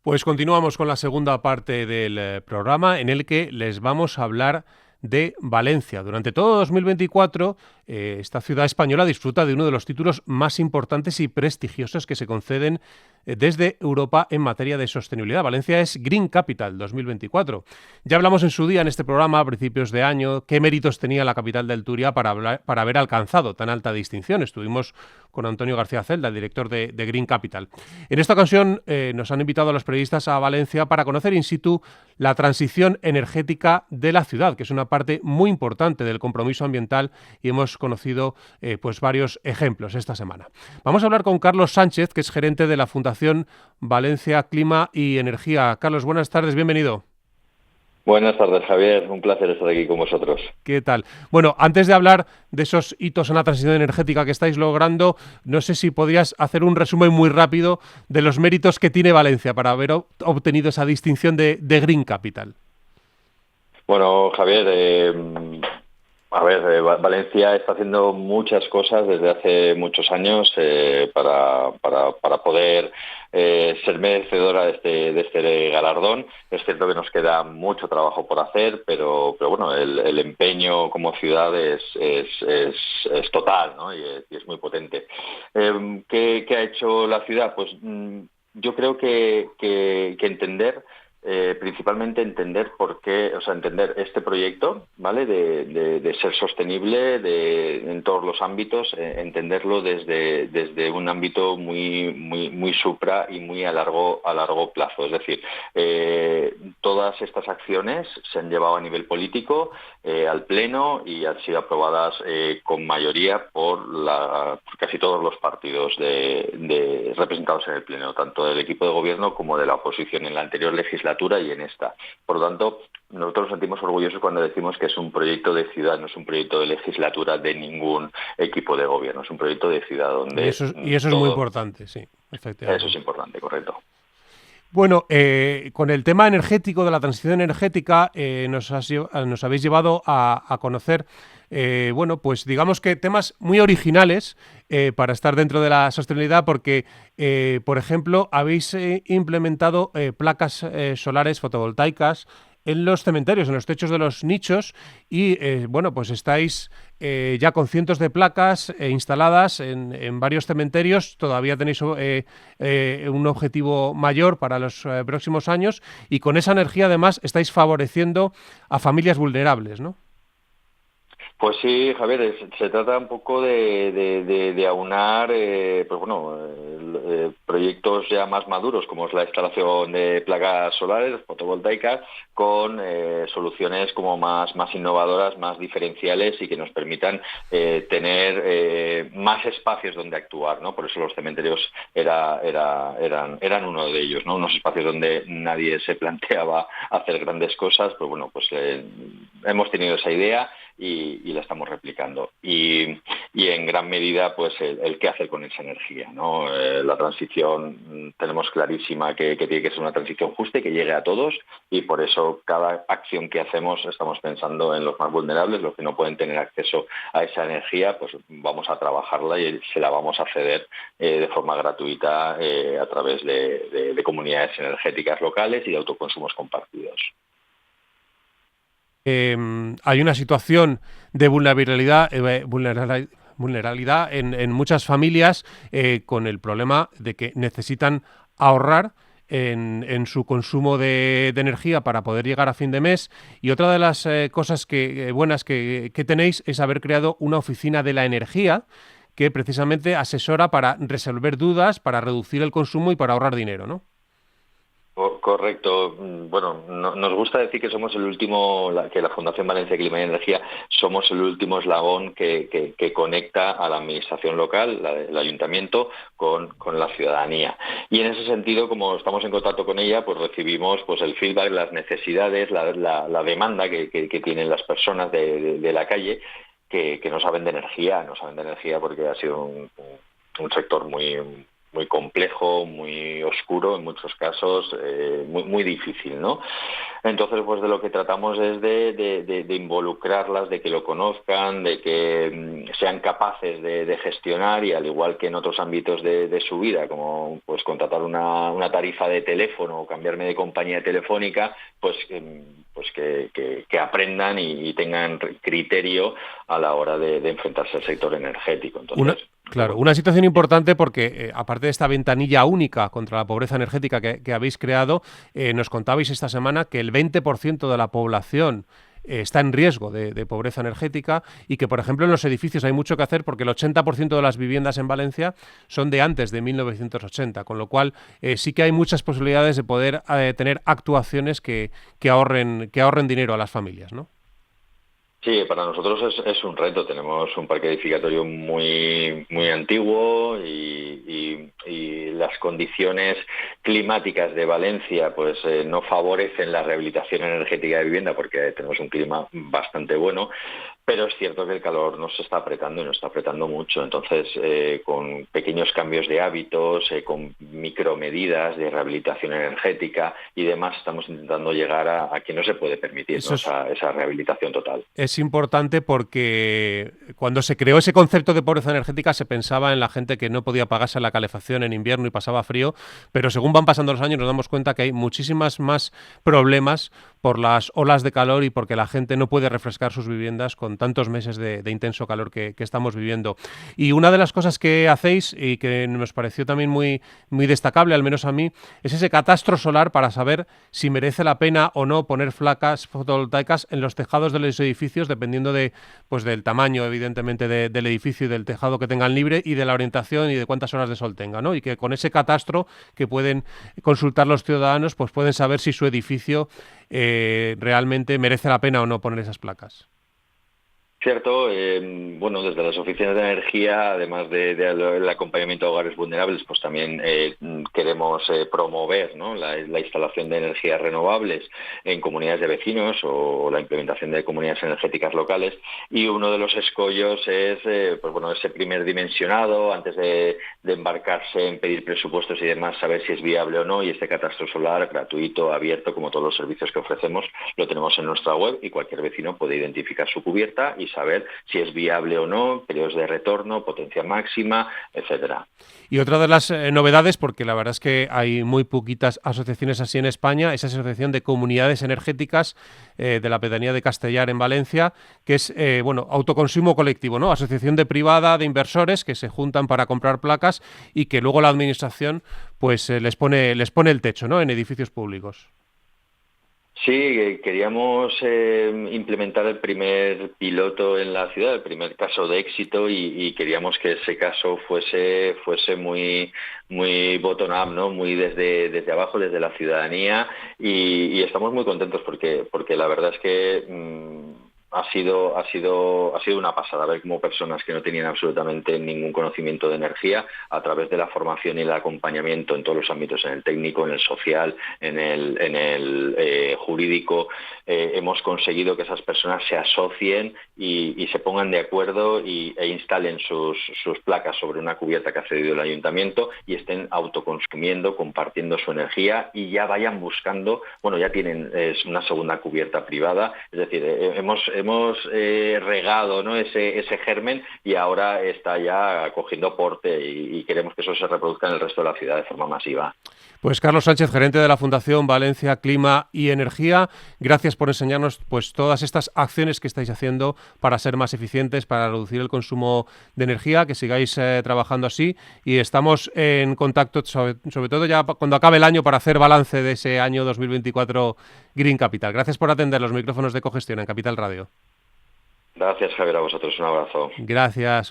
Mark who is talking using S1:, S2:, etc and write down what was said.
S1: Pues continuamos con la segunda parte del programa en el que les vamos a hablar de Valencia. Durante todo 2024, esta ciudad española disfruta de uno de los títulos más importantes y prestigiosos que se conceden desde Europa en materia de sostenibilidad. Valencia es Green Capital 2024. Ya hablamos en su día en este programa, a principios de año, qué méritos tenía la capital del Turia para haber alcanzado tan alta distinción. Estuvimos con Antonio García Celda, el director de Green Capital. En esta ocasión nos han invitado a los periodistas a Valencia para conocer in situ la transición energética de la ciudad, que es una parte muy importante del compromiso ambiental, y hemos conocido pues varios ejemplos esta semana. Vamos a hablar con Carlos Sánchez, que es gerente de la Fundación Valencia Clima y Energía. Carlos, buenas tardes, bienvenido.
S2: Buenas tardes, Javier. Un placer estar aquí con vosotros.
S1: ¿Qué tal? Bueno, antes de hablar de esos hitos en la transición energética que estáis logrando, no sé si podrías hacer un resumen muy rápido de los méritos que tiene Valencia para haber obtenido esa distinción de Green Capital.
S2: Bueno, Javier, Valencia está haciendo muchas cosas desde hace muchos años para poder ser merecedora de este galardón. Es cierto que nos queda mucho trabajo por hacer, pero bueno, el empeño como ciudad es total, ¿no? y es muy potente. ¿Qué ha hecho la ciudad? Pues yo creo que entender... principalmente entender por qué, entender este proyecto, ¿vale? De ser sostenible en todos los ámbitos, entenderlo desde un ámbito muy supra y muy a largo plazo. Es decir, todas estas acciones se han llevado a nivel político al Pleno y han sido aprobadas con mayoría por casi todos los partidos representados en el Pleno, tanto del equipo de gobierno como de la oposición en la anterior legislatura y en esta. Por lo tanto, nosotros nos sentimos orgullosos cuando decimos que es un proyecto de ciudad, no es un proyecto de legislatura de ningún equipo de gobierno, es un proyecto de ciudad donde
S1: Y eso es muy importante, sí, efectivamente.
S2: Eso es importante, correcto.
S1: Bueno, con el tema energético, de la transición energética, nos habéis llevado a conocer, bueno, pues digamos que temas muy originales para estar dentro de la sostenibilidad, porque, por ejemplo, habéis implementado placas solares fotovoltaicas en los cementerios, en los techos de los nichos, y bueno, pues estáis ya con cientos de placas instaladas en varios cementerios. Todavía tenéis un objetivo mayor para los próximos años, y con esa energía además estáis favoreciendo a familias vulnerables, ¿no?
S2: Pues sí, Javier, se trata un poco de aunar proyectos ya más maduros, como es la instalación de placas solares fotovoltaicas, con soluciones como más innovadoras, más diferenciales y que nos permitan tener más espacios donde actuar, ¿no? Por eso los cementerios eran uno de ellos, ¿no? Unos espacios donde nadie se planteaba hacer grandes cosas, pues bueno, pues hemos tenido esa idea y la estamos replicando. Y en gran medida, pues el qué hacer con esa energía, ¿no? La transición tenemos clarísima que tiene que ser una transición justa y que llegue a todos, y por eso cada acción que hacemos estamos pensando en los más vulnerables, los que no pueden tener acceso a esa energía, pues vamos a trabajarla y se la vamos a ceder de forma gratuita a través de comunidades energéticas locales y de autoconsumos compartidos.
S1: Hay una situación de vulnerabilidad en muchas familias, con el problema de que necesitan ahorrar en su consumo de energía para poder llegar a fin de mes. Y otra de las cosas buenas que tenéis es haber creado una oficina de la energía que precisamente asesora para resolver dudas, para reducir el consumo y para ahorrar dinero, ¿no?
S2: Correcto. Bueno, nos gusta decir que somos el último, que la Fundación Valencia Clima y Energía somos el último eslabón que conecta a la administración local, el ayuntamiento, con la ciudadanía. Y en ese sentido, como estamos en contacto con ella, pues recibimos pues el feedback, las necesidades, la demanda que tienen las personas de la calle, que no saben de energía, porque ha sido un sector muy muy complejo, muy oscuro en muchos casos, muy difícil, ¿no? Entonces, pues de lo que tratamos es de involucrarlas, de que lo conozcan, de que sean capaces de gestionar, y al igual que en otros ámbitos de su vida, como pues contratar una tarifa de teléfono o cambiarme de compañía telefónica, pues que aprendan y tengan criterio a la hora de enfrentarse al sector energético. Entonces,
S1: Claro, una situación importante porque, aparte de esta ventanilla única contra la pobreza energética que habéis creado, nos contabais esta semana que el 20% de la población está en riesgo de pobreza energética, y que, por ejemplo, en los edificios hay mucho que hacer porque el 80% de las viviendas en Valencia son de antes de 1980, con lo cual sí que hay muchas posibilidades de poder tener actuaciones que ahorren dinero a las familias, ¿no?
S2: Sí, para nosotros es un reto. Tenemos un parque edificatorio muy antiguo y las condiciones climáticas de Valencia pues no favorecen la rehabilitación energética de vivienda, porque tenemos un clima bastante bueno, pero es cierto que el calor nos está apretando y nos está apretando mucho. Entonces, con pequeños cambios de hábitos, con micromedidas de rehabilitación energética y demás, estamos intentando llegar a quien no se puede permitir, ¿no? esa rehabilitación total.
S1: Es importante porque cuando se creó ese concepto de pobreza energética se pensaba en la gente que no podía pagarse la calefacción en invierno y pasaba frío, pero según van pasando los años nos damos cuenta que hay muchísimas más problemas por las olas de calor y porque la gente no puede refrescar sus viviendas con tantos meses de intenso calor que estamos viviendo. Y una de las cosas que hacéis y que nos pareció también muy destacable, al menos a mí, es ese catastro solar para saber si merece la pena o no poner placas fotovoltaicas en los tejados de los edificios, dependiendo del tamaño, evidentemente, del edificio y del tejado que tengan libre, y de la orientación y de cuántas horas de sol tenga, ¿no? Y que con ese catastro que pueden consultar los ciudadanos, pues pueden saber si su edificio realmente merece la pena o no poner esas placas.
S2: Cierto, desde las oficinas de energía, además del acompañamiento a hogares vulnerables, pues también queremos promover, ¿no?, la instalación de energías renovables en comunidades de vecinos o la implementación de comunidades energéticas locales. Y uno de los escollos es ese primer dimensionado, antes de embarcarse en pedir presupuestos y demás, saber si es viable o no. Y este catastro solar, gratuito, abierto, como todos los servicios que ofrecemos, lo tenemos en nuestra web, y cualquier vecino puede identificar su cubierta y saber si es viable o no, periodos de retorno, potencia máxima, etcétera.
S1: Y otra de las novedades, porque la verdad es que hay muy poquitas asociaciones así en España, es esa asociación de comunidades energéticas de la pedanía de Castellar en Valencia, que es autoconsumo colectivo, ¿no? Asociación privada de inversores que se juntan para comprar placas y que luego la administración pues les pone el techo, ¿no?, en edificios públicos.
S2: Sí, queríamos implementar el primer piloto en la ciudad, el primer caso de éxito, y queríamos que ese caso fuese muy bottom-up, ¿no?, muy desde abajo, desde la ciudadanía, y estamos muy contentos porque la verdad es que ha sido una pasada ver cómo personas que no tenían absolutamente ningún conocimiento de energía, a través de la formación y el acompañamiento en todos los ámbitos, en el técnico, en el social, en el jurídico, hemos conseguido que esas personas se asocien y se pongan de acuerdo e instalen sus placas sobre una cubierta que ha cedido el ayuntamiento, y estén autoconsumiendo, compartiendo su energía, y ya vayan buscando, ya tienen una segunda cubierta privada. Es decir, hemos regado, ¿no?, ese germen, y ahora está ya cogiendo porte, y queremos que eso se reproduzca en el resto de la ciudad de forma masiva.
S1: Pues Carlos Sánchez, gerente de la Fundación Valencia Clima y Energía, gracias por enseñarnos pues todas estas acciones que estáis haciendo para ser más eficientes, para reducir el consumo de energía, que sigáis trabajando así, y estamos en contacto sobre todo ya cuando acabe el año para hacer balance de ese año 2024 Green Capital. Gracias por atender los micrófonos de Cogestión en Capital Radio.
S2: Gracias, Javier, a vosotros. Un abrazo.
S1: Gracias.